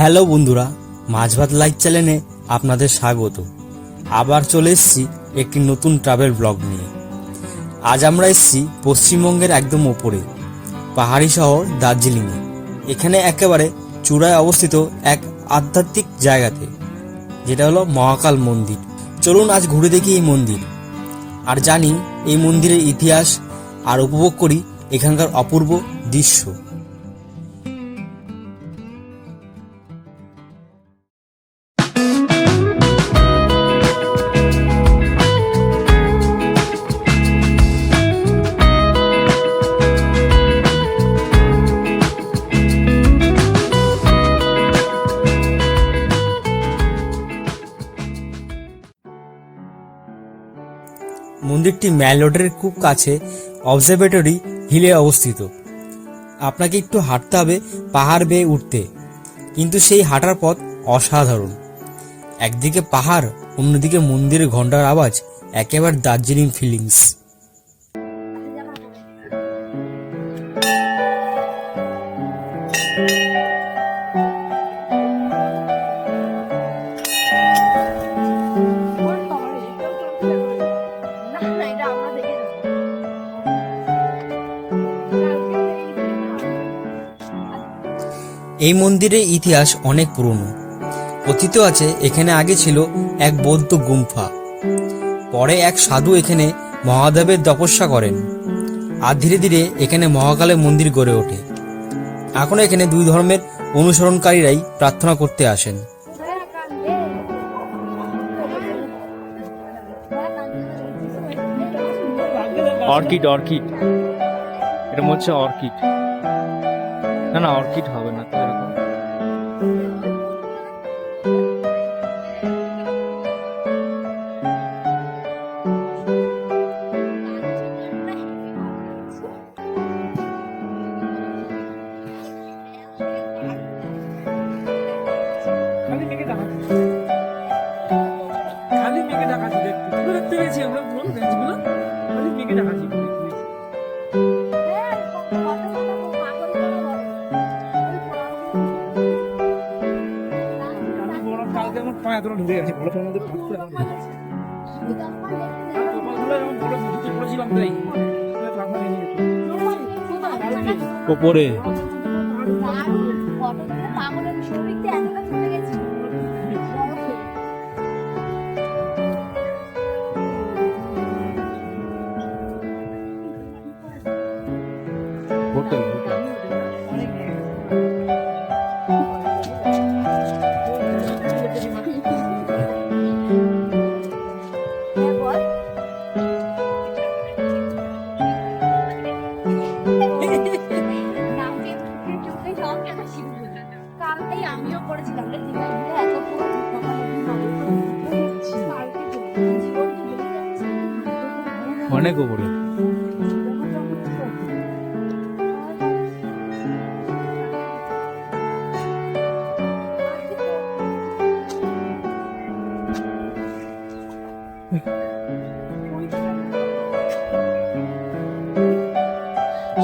Hello বন্ধুরা, মাছ ভাত live চ্যানেলে আপনাদের স্বাগত। আবার চলে এসেছি একটি নতুন ট্রাভেল ব্লগ নিয়ে। আজ আমরা এসেছি পশ্চিমবঙ্গের একদম ওপরে পাহাড়ি শহর দার্জিলিংয়ে। এখানে একেবারে চূড়ায় অবস্থিত এক আধ্যাত্মিক জায়গাতে, যেটা হলো মহাকাল মন্দির। চলুন আজ ঘুরে দেখি এই মন্দির, আর জানি এই মন্দিরের ইতিহাস, আর উপভোগ করি এখানকার অপূর্ব দৃশ্য। মন্দিরটি ম্যাল রোডের খুব কাছে অবজারভেটরি হিলে অবস্থিত। আপনাকে একটু হাঁটতে হবে পাহাড় বেয়ে উঠতে, কিন্তু সেই হাঁটার পথ অসাধারণ। একদিকে পাহাড়, অন্যদিকে মন্দিরের ঘন্টার আওয়াজ, একেবারে দার্জিলিং ফিলিংস। এই মন্দিরের ইতিহাস অনেক পুরনো। কথিত আছে এখানে আগে ছিল এক বৌদ্ধ গুম্ফা। পরে এক সাধু এখানে মহাদেবের তপস্যা করেন, আর ধীরে ধীরে এখানে মহাকালের মন্দির গড়ে ওঠে। এখন এখানে দুই ধর্মের অনুসরণকারীরাই প্রার্থনা করতে আসেন। অর্কিড অর্কিড এটা হচ্ছে অর্কিড। না না, অর্কিড হবে না তো এরকম। খালি মেঘে ঢাকা ছিল, একটু দেখতে পেয়েছি আমরা পুরো গাছগুলো খালি মেঘে ঢাকা ছিল। কালকে আমার পা এতটা ঢুকে গেছে, বরফের মধ্যে কপালগুলো যেমন বরফ ঢুকে পড়েছিলাম, তাই ওপরে হোটেল আমিও করেছিলাম অনেক ওপরে।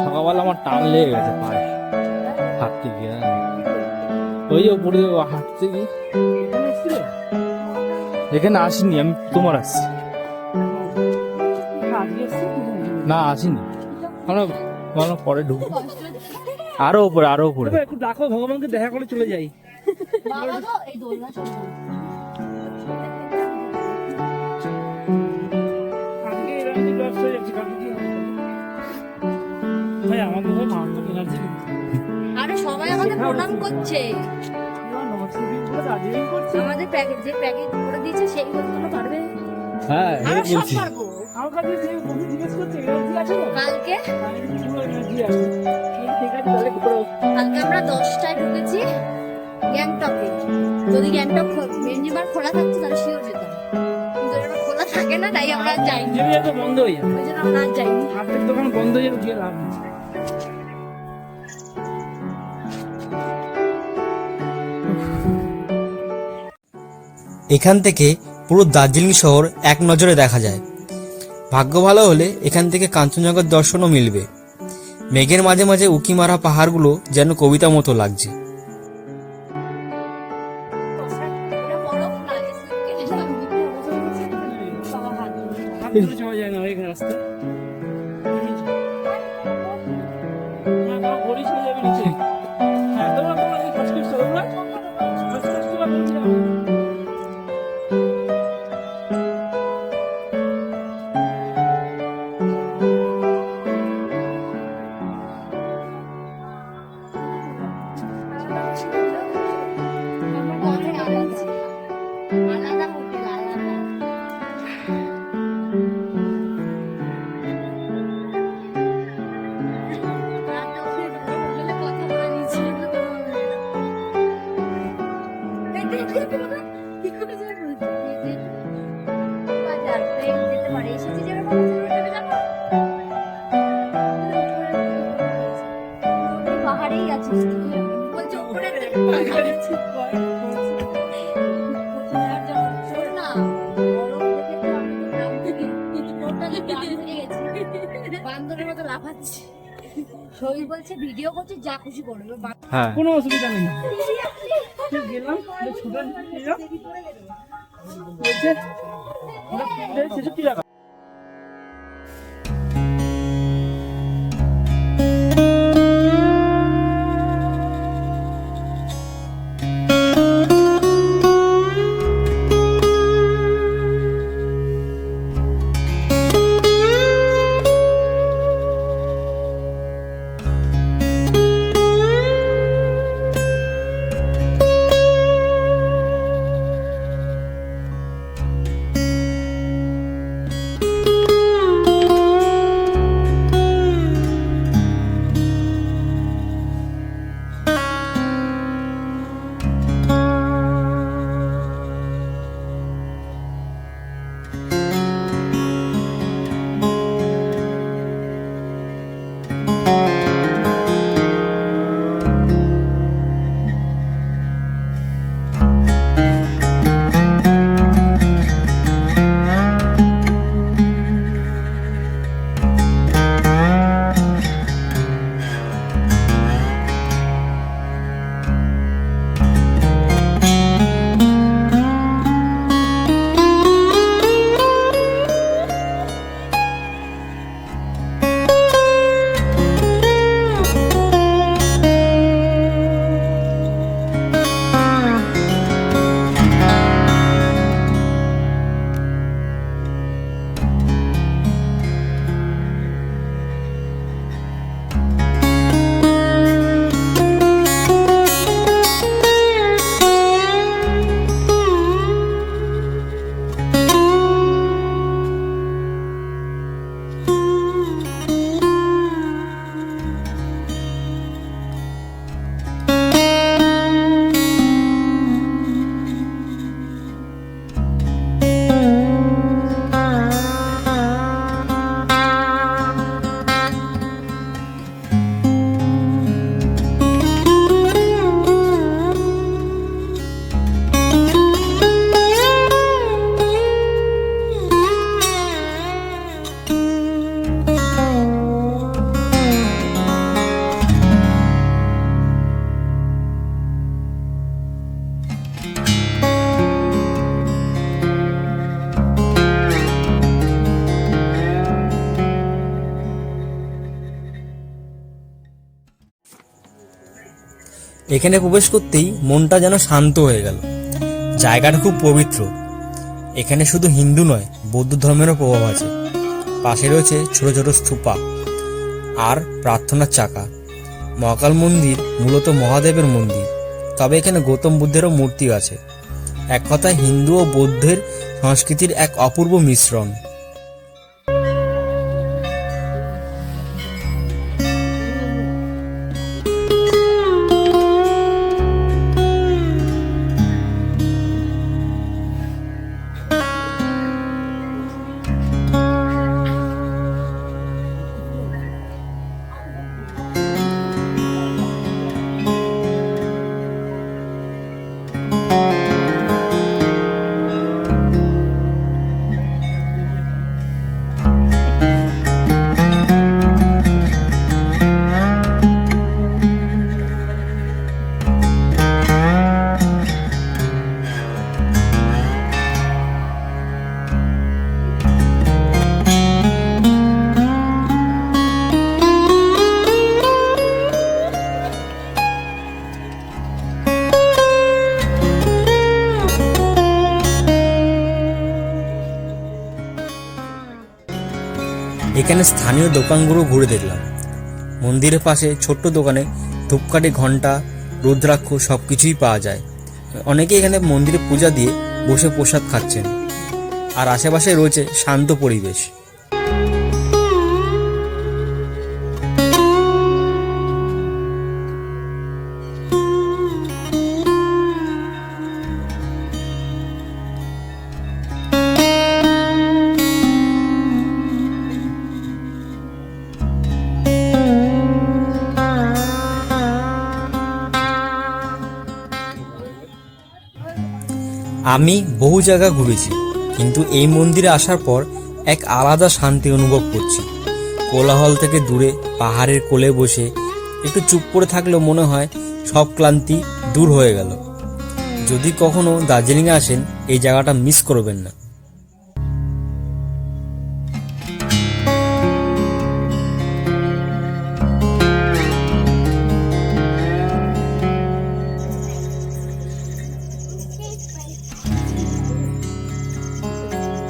সকালবেলা আমার টান লেগে গেছে পায়ে হাঁটতে গিয়ে। ওই ওপরে হাঁটতে গিয়ে এখানে আসিনি, আমি তোমার আসছি না, আসিনি আমরা পরে ঢুকবো। আরো উপরে আরো উপরে একটু ডাকো, ভগবানকে দেখা করে চলে যাই। আজকে এরকম লস হয়ে যাচ্ছে, কালকে কি হবে? ভাই আমাদের তো মারাত্মক এনার্জি, আরে সবাই আমাকে প্রণাম করছে। আমাদের প্যাকেজ যে প্যাকেজ করে দিয়েছে সেই বলতে পারবে। হ্যাঁ আমরা সব বলছি। পারবো। আমার কাছে যে বন্ধু জিজ্ঞেস করছে এনার্জি আছে না, কালকে পুরো এনার্জি আছে। ঠিক আছে, তাহলে ঘুরো। কালকে আমরা 10টায় ঢুকেছি গ্যাংটকে। যদি গ্যাংটক মেনজিমার খোলা থাকতো তাহলে শিওর যেতাম, কিন্তু এটা খোলা থাকে না, তাই আমরা আর যাইনি। যদি এত বন্ধ হয়ে যাবে, ওই জন্য আমরা আর যাইনি। আপনার দোকান বন্ধ হয়ে যাবে, গিয়ে লাভ নেই। এখান থেকে পুরো দার্জিলিং শহর এক নজরে দেখা যায়। ভাগ্য ভালো হলে এখান থেকে কাঞ্চনজঙ্ঘার দর্শনও মিলবে। মেঘের মাঝে মাঝে উঁকি মারা পাহাড়গুলো যেন কবিতা মতো লাগছে। ধরে যাওয়া যায় না ওইখানে রাস্তা না ঘড়ি চলে যাবে নিচে তোমরা কাজ করছো তোমরা আলাদা হোটেল আলাদা পাহাড়েই আছিস বলছে উপরে বান্দরের মতো লাফাচ্ছে শরীর বলছে ভিডিও করছে যা খুশি করবে হ্যাঁ কোনো অসুবিধা নেই গেলাম ছোট বলছে 66 টাকা এখানে প্রবেশ করতেই মনটা যেন শান্ত হয়ে গেল। জায়গাটা খুব পবিত্র। এখানে শুধু হিন্দু নয়, বৌদ্ধ ধর্মেরও প্রভাব আছে। পাশে রয়েছে ছোট ছোট স্তূপা আর প্রার্থনার চাকা। মহাকাল মন্দির মূলত মহাদেবের মন্দির, তবে এখানে গৌতম বুদ্ধেরও মূর্তি আছে। এক কথায় হিন্দু ও বৌদ্ধের সংস্কৃতির এক অপূর্ব মিশ্রণ। এখানে স্থানীয় দোকানগুলো ঘুরে দেখলাম। মন্দিরের পাশে ছোট্ট দোকানে ধূপকাঠি, ঘণ্টা, রুদ্রাক্ষ সব কিছুই পাওয়া যায়। অনেকে এখানে মন্দিরে পূজা দিয়ে বসে প্রসাদ খাচ্ছেন, আর আশেপাশে রয়েছে শান্ত পরিবেশ। আমি বহু জায়গা ঘুরেছি, কিন্তু এই মন্দিরে আসার পর এক আলাদা শান্তি অনুভব করছি। কোলাহল থেকে দূরে পাহাড়ের কোলে বসে একটু চুপ করে থাকলেও মনে হয় সব ক্লান্তি দূর হয়ে গেল। যদি কখনো দার্জিলিংয়ে আসেন, এই জায়গাটা মিস করবেন না।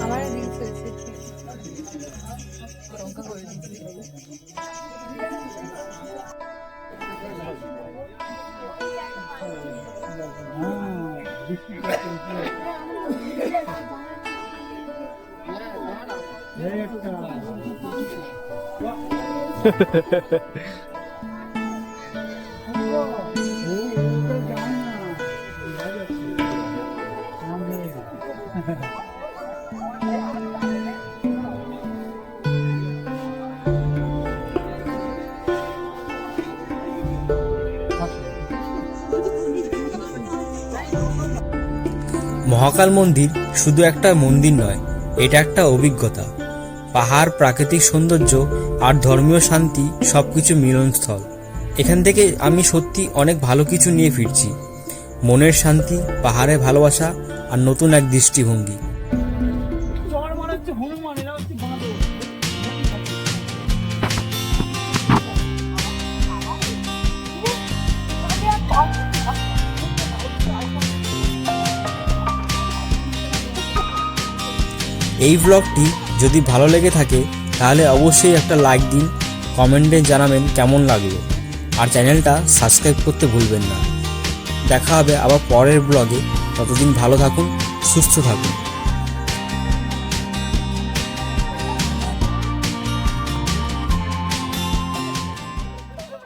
আমার রিলস হয়েছে লঙ্কা করে দিচ্ছি। মহাকাল মন্দির শুধু একটা মন্দির নয়, এটা একটা অভিজ্ঞতা। পাহাড়, প্রাকৃতিক সৌন্দর্য আর ধর্মীয় শান্তি সবকিছু মিলনস্থল। এখান থেকে আমি সত্যি অনেক ভালো কিছু নিয়ে ফিরছি। মনের শান্তি, পাহাড়ে ভালোবাসা আর নতুন এক দৃষ্টিভঙ্গি। চর মানে হচ্ছে হনুমান, এরা হচ্ছে বাঁদর। এই ব্লগটি যদি ভালো লেগে থাকে তাহলে অবশ্যই একটা লাইক দিন, কমেন্টে জানাবেন কেমন লাগলো, আর চ্যানেলটা সাবস্ক্রাইব করতে ভুলবেন না। দেখা হবে আবার পরের ব্লগে। ততদিন ভালো থাকুন, সুস্থ থাকুন।